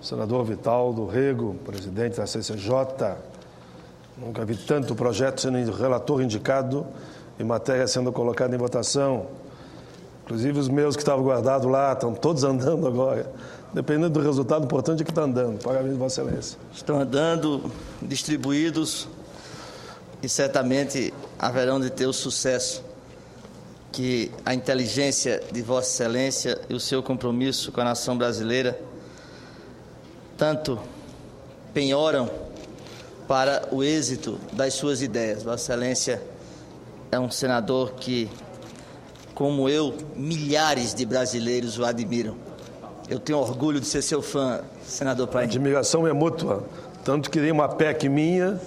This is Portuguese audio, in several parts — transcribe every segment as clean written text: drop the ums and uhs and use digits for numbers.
senador Vitaldo Rego, presidente da CCJ. Nunca vi tanto projeto sendo relator indicado e matéria sendo colocada em votação. Inclusive os meus que estavam guardados lá estão todos andando agora. Dependendo do resultado, o importante é que está andando. Parabéns, Vossa Excelência. Estão andando, distribuídos e certamente haverão de ter o sucesso que a inteligência de Vossa Excelência e o seu compromisso com a nação brasileira tanto penhoram para o êxito das suas ideias. Vossa Excelência é um senador que, como eu, milhares de brasileiros o admiram. Eu tenho orgulho de ser seu fã, senador Paim. A admiração é mútua. Tanto que tem uma PEC minha,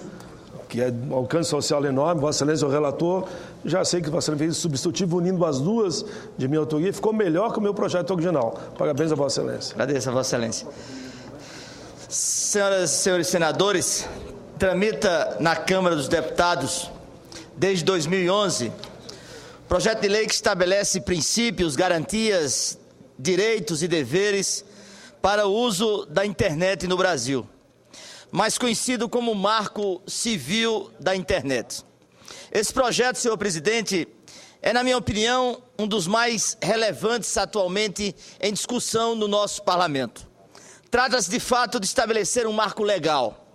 que é um alcance social enorme. Vossa Excelência é o relator. Já sei que Vossa Excelência fez substitutivo unindo as duas de minha autoria. Ficou melhor que o meu projeto original. Parabéns a Vossa Excelência. Agradeço a Vossa Excelência. Senhoras e senhores senadores, tramita na Câmara dos Deputados, desde 2011, projeto de lei que estabelece princípios, garantias, direitos e deveres para o uso da internet no Brasil, mais conhecido como Marco Civil da Internet. Esse projeto, senhor presidente, é, na minha opinião, um dos mais relevantes atualmente em discussão no nosso parlamento. Trata-se, de fato, de estabelecer um marco legal,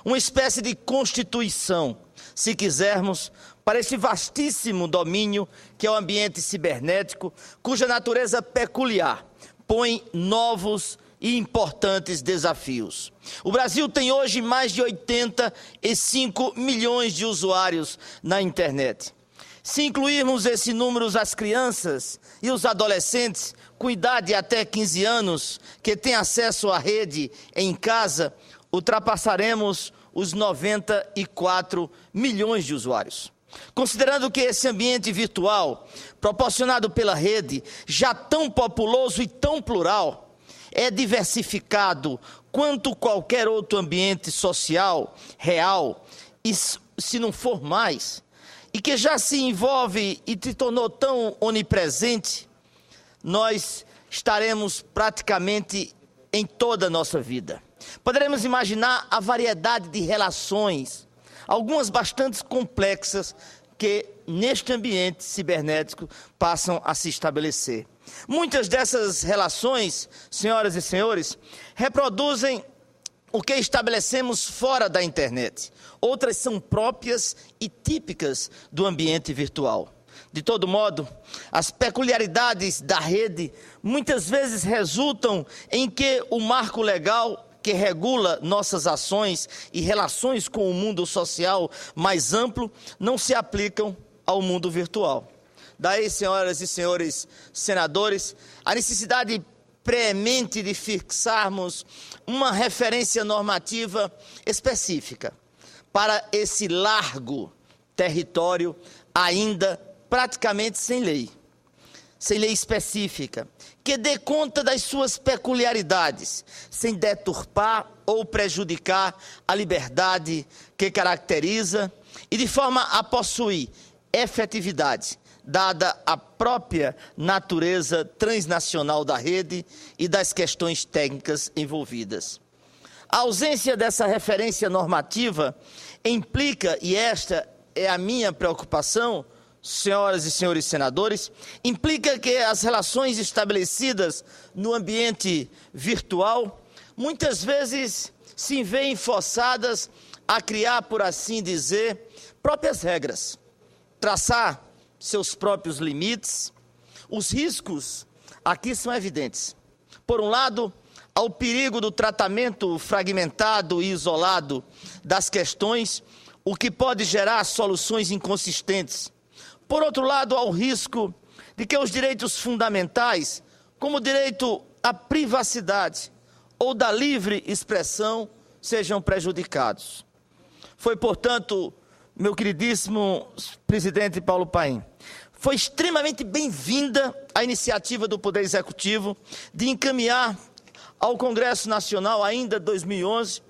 uma espécie de constituição, se quisermos, para esse vastíssimo domínio que é o ambiente cibernético, cuja natureza peculiar põe novos e importantes desafios. O Brasil tem hoje mais de 85 milhões de usuários na internet. Se incluirmos esse número as crianças e os adolescentes com idade até 15 anos que têm acesso à rede em casa, ultrapassaremos os 94 milhões de usuários. Considerando que esse ambiente virtual, proporcionado pela rede, já tão populoso e tão plural, é diversificado quanto qualquer outro ambiente social, real, e se não for mais, e que já se envolve e se tornou tão onipresente, nós estaremos praticamente em toda a nossa vida. Poderemos imaginar a variedade de relações, algumas bastante complexas, que neste ambiente cibernético passam a se estabelecer. Muitas dessas relações, senhoras e senhores, reproduzem o que estabelecemos fora da internet. Outras são próprias e típicas do ambiente virtual. De todo modo, as peculiaridades da rede muitas vezes resultam em que o marco legal que regula nossas ações e relações com o mundo social mais amplo não se aplicam ao mundo virtual. Daí, senhoras e senhores senadores, a necessidade premente de fixarmos uma referência normativa específica para esse largo território ainda praticamente sem lei específica, que dê conta das suas peculiaridades, sem deturpar ou prejudicar a liberdade que caracteriza e de forma a possuir efetividade, dada a própria natureza transnacional da rede e das questões técnicas envolvidas. A ausência dessa referência normativa implica, e esta é a minha preocupação, senhoras e senhores senadores, implica que as relações estabelecidas no ambiente virtual muitas vezes se veem forçadas a criar, por assim dizer, próprias regras, traçar seus próprios limites. Os riscos aqui são evidentes. Por um lado, ao perigo do tratamento fragmentado e isolado das questões, o que pode gerar soluções inconsistentes. Por outro lado, há o risco de que os direitos fundamentais, como o direito à privacidade ou da livre expressão, sejam prejudicados. Foi, portanto, meu queridíssimo presidente Paulo Paim, foi extremamente bem-vinda a iniciativa do Poder Executivo de encaminhar ao Congresso Nacional, ainda em 2011,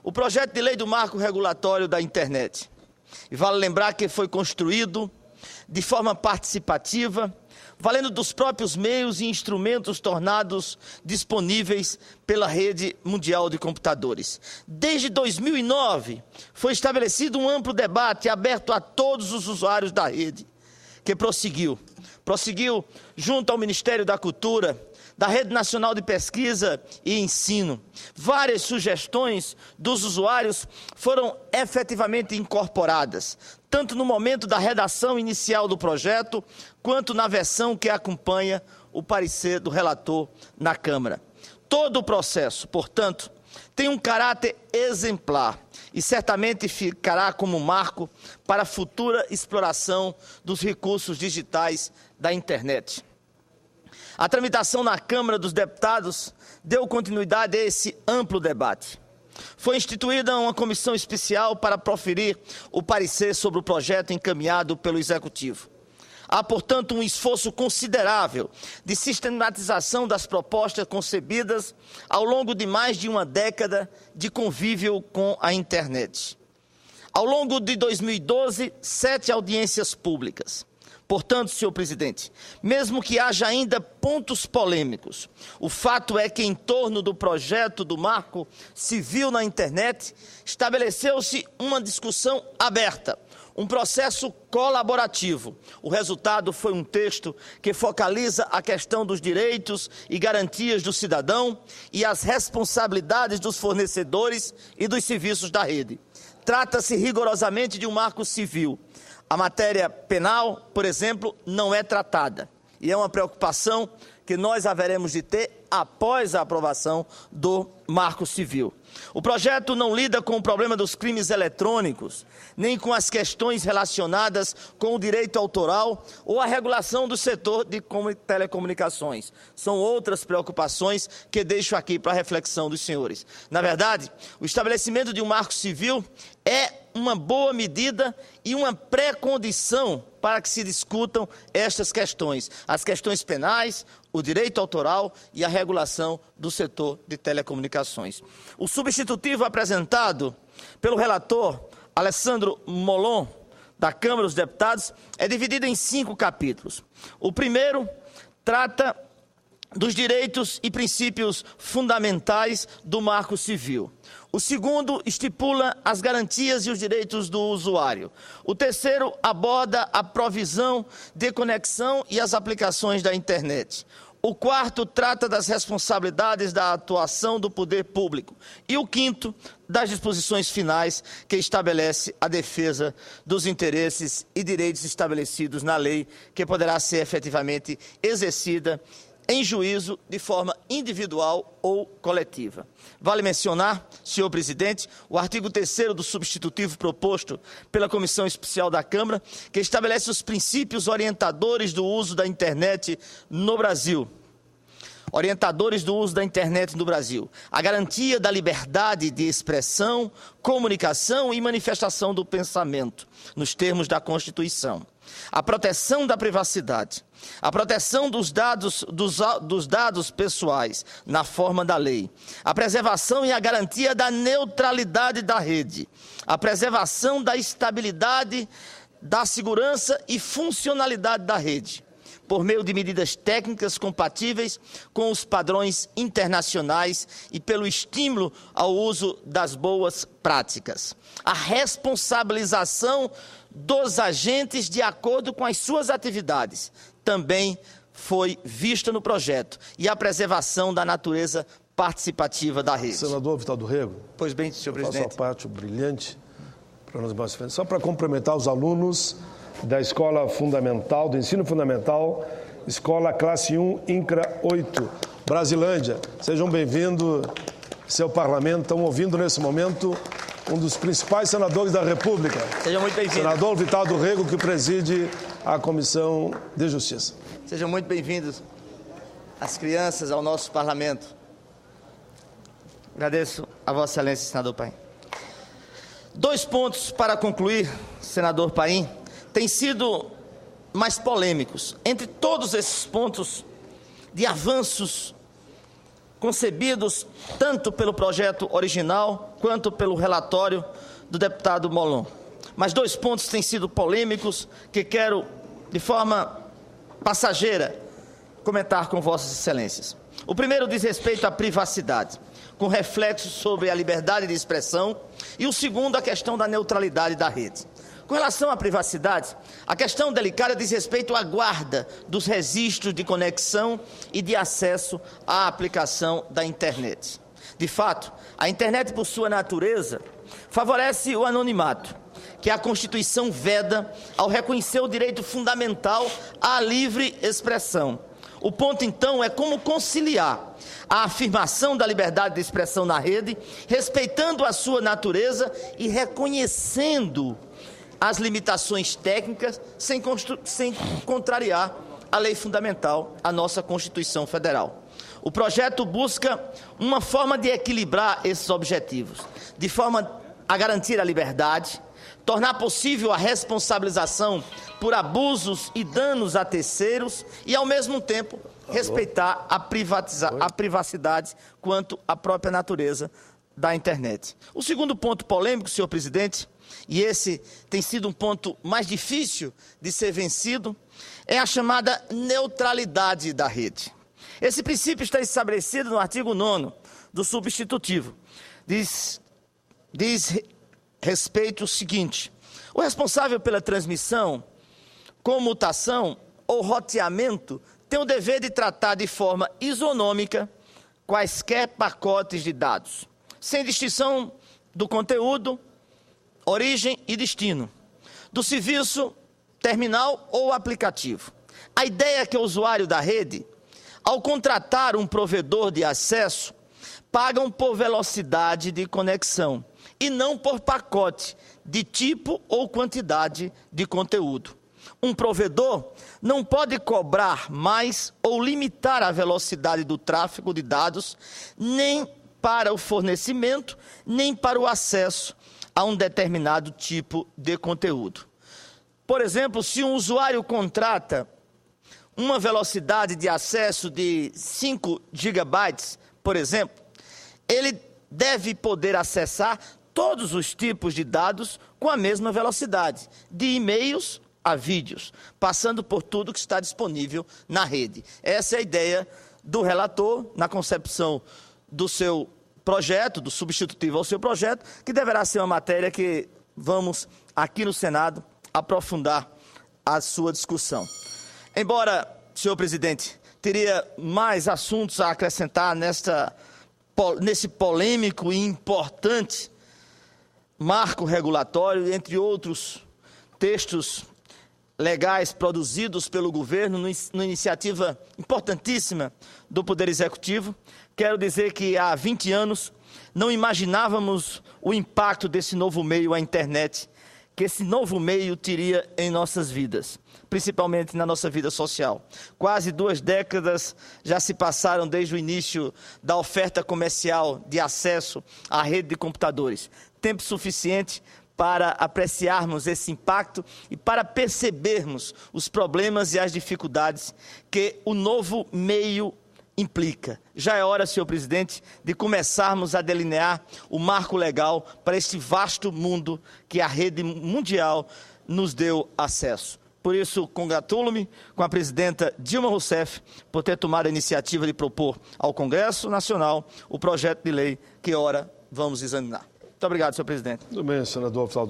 o projeto de lei do marco regulatório da internet. E vale lembrar que foi construído de forma participativa, valendo dos próprios meios e instrumentos tornados disponíveis pela rede mundial de computadores. Desde 2009, foi estabelecido um amplo debate aberto a todos os usuários da rede, que prosseguiu junto ao Ministério da Cultura, da Rede Nacional de Pesquisa e Ensino. Várias sugestões dos usuários foram efetivamente incorporadas, tanto no momento da redação inicial do projeto, quanto na versão que acompanha o parecer do relator na Câmara. Todo o processo, portanto, tem um caráter exemplar e certamente ficará como marco para a futura exploração dos recursos digitais da internet. A tramitação na Câmara dos Deputados deu continuidade a esse amplo debate. Foi instituída uma comissão especial para proferir o parecer sobre o projeto encaminhado pelo Executivo. Há, portanto, um esforço considerável de sistematização das propostas concebidas ao longo de mais de uma década de convívio com a internet. Ao longo de 2012, 7 audiências públicas. Portanto, senhor presidente, mesmo que haja ainda pontos polêmicos, o fato é que em torno do projeto do Marco Civil na internet, estabeleceu-se uma discussão aberta, um processo colaborativo. O resultado foi um texto que focaliza a questão dos direitos e garantias do cidadão e as responsabilidades dos fornecedores e dos serviços da rede. Trata-se rigorosamente de um marco civil. A matéria penal, por exemplo, não é tratada. E é uma preocupação que nós haveremos de ter após a aprovação do Marco Civil. O projeto não lida com o problema dos crimes eletrônicos, nem com as questões relacionadas com o direito autoral ou a regulação do setor de telecomunicações. São outras preocupações que deixo aqui para a reflexão dos senhores. Na verdade, o estabelecimento de um Marco Civil é uma boa medida e uma pré-condição para que se discutam estas questões, as questões penais, o direito autoral e a regulação do setor de telecomunicações. O substitutivo apresentado pelo relator Alessandro Molon, da Câmara dos Deputados, é dividido em 5 capítulos. O primeiro trata dos direitos e princípios fundamentais do Marco Civil. O segundo estipula as garantias e os direitos do usuário. O terceiro aborda a provisão de conexão e as aplicações da internet. O quarto trata das responsabilidades da atuação do poder público. E o quinto, das disposições finais, que estabelece a defesa dos interesses e direitos estabelecidos na lei, que poderá ser efetivamente exercida em juízo de forma individual ou coletiva. Vale mencionar, senhor presidente, o artigo 3º do substitutivo proposto pela Comissão Especial da Câmara, que estabelece os princípios orientadores do uso da internet no Brasil. Orientadores do uso da internet no Brasil. A garantia da liberdade de expressão, comunicação e manifestação do pensamento, nos termos da Constituição. A proteção da privacidade. A proteção dos dados pessoais, na forma da lei. A preservação e a garantia da neutralidade da rede. A preservação da estabilidade, da segurança e funcionalidade da rede, por meio de medidas técnicas compatíveis com os padrões internacionais e pelo estímulo ao uso das boas práticas. A responsabilização dos agentes de acordo com as suas atividades também foi vista no projeto, e a preservação da natureza participativa da rede. Senador Vital do Rego. Pois bem, senhor presidente. Faço a parte brilhante para nós mais frente. Só para cumprimentar os alunos da Escola Fundamental, do Ensino Fundamental, Escola Classe 1, INCRA 8, Brasilândia. Sejam bem-vindos, seu parlamento. Estão ouvindo nesse momento um dos principais senadores da República. Sejam muito bem-vindos. Senador Vital do Rego, que preside a Comissão de Justiça. Sejam muito bem-vindos as crianças ao nosso parlamento. Agradeço a Vossa Excelência, senador Paim. 2 pontos para concluir, senador Paim, têm sido mais polêmicos. Entre todos esses pontos de avanços concebidos tanto pelo projeto original quanto pelo relatório do deputado Molon. Mas 2 pontos têm sido polêmicos que quero, de forma passageira comentar com Vossas Excelências. O primeiro diz respeito à privacidade, com reflexos sobre a liberdade de expressão, e o segundo, a questão da neutralidade da rede. Com relação à privacidade, a questão delicada diz respeito à guarda dos registros de conexão e de acesso à aplicação da internet. De fato, a internet, por sua natureza, favorece o anonimato, que a Constituição veda ao reconhecer o direito fundamental à livre expressão. O ponto, então, é como conciliar a afirmação da liberdade de expressão na rede, respeitando a sua natureza e reconhecendo as limitações técnicas, sem contrariar a lei fundamental, a nossa Constituição Federal. O projeto busca uma forma de equilibrar esses objetivos, de forma a garantir a liberdade, tornar possível a responsabilização por abusos e danos a terceiros e, ao mesmo tempo, respeitar a privacidade quanto à própria natureza da internet. O segundo ponto polêmico, senhor presidente, e esse tem sido um ponto mais difícil de ser vencido, é a chamada neutralidade da rede. Esse princípio está estabelecido no artigo 9º do substitutivo. Diz respeito ao seguinte: o responsável pela transmissão, comutação ou roteamento tem o dever de tratar de forma isonômica quaisquer pacotes de dados, sem distinção do conteúdo, origem e destino, do serviço terminal ou aplicativo. A ideia é que o usuário da rede, ao contratar um provedor de acesso, pagam por velocidade de conexão e não por pacote de tipo ou quantidade de conteúdo. Um provedor não pode cobrar mais ou limitar a velocidade do tráfego de dados, nem para o fornecimento, nem para o acesso a um determinado tipo de conteúdo. Por exemplo, se um usuário contrata uma velocidade de acesso de 5 gigabytes, por exemplo, ele deve poder acessar todos os tipos de dados com a mesma velocidade, de e-mails a vídeos, passando por tudo que está disponível na rede. Essa é a ideia do relator na concepção do seu projeto, do substitutivo ao seu projeto, que deverá ser uma matéria que vamos, aqui no Senado, aprofundar a sua discussão. Embora, senhor presidente, teria mais assuntos a acrescentar nesse polêmico e importante marco regulatório, entre outros textos legais produzidos pelo governo, numa iniciativa importantíssima do Poder Executivo, quero dizer que há 20 anos não imaginávamos o impacto desse novo meio, a internet, que esse novo meio teria em nossas vidas, principalmente na nossa vida social. Quase 2 décadas já se passaram desde o início da oferta comercial de acesso à rede de computadores. Tempo suficiente para apreciarmos esse impacto e para percebermos os problemas e as dificuldades que o novo meio implica. Já é hora, senhor presidente, de começarmos a delinear o marco legal para este vasto mundo que a rede mundial nos deu acesso. Por isso, congratulo-me com a presidenta Dilma Rousseff por ter tomado a iniciativa de propor ao Congresso Nacional o projeto de lei que ora vamos examinar. Muito obrigado, senhor presidente. Muito bem, senador Flávio.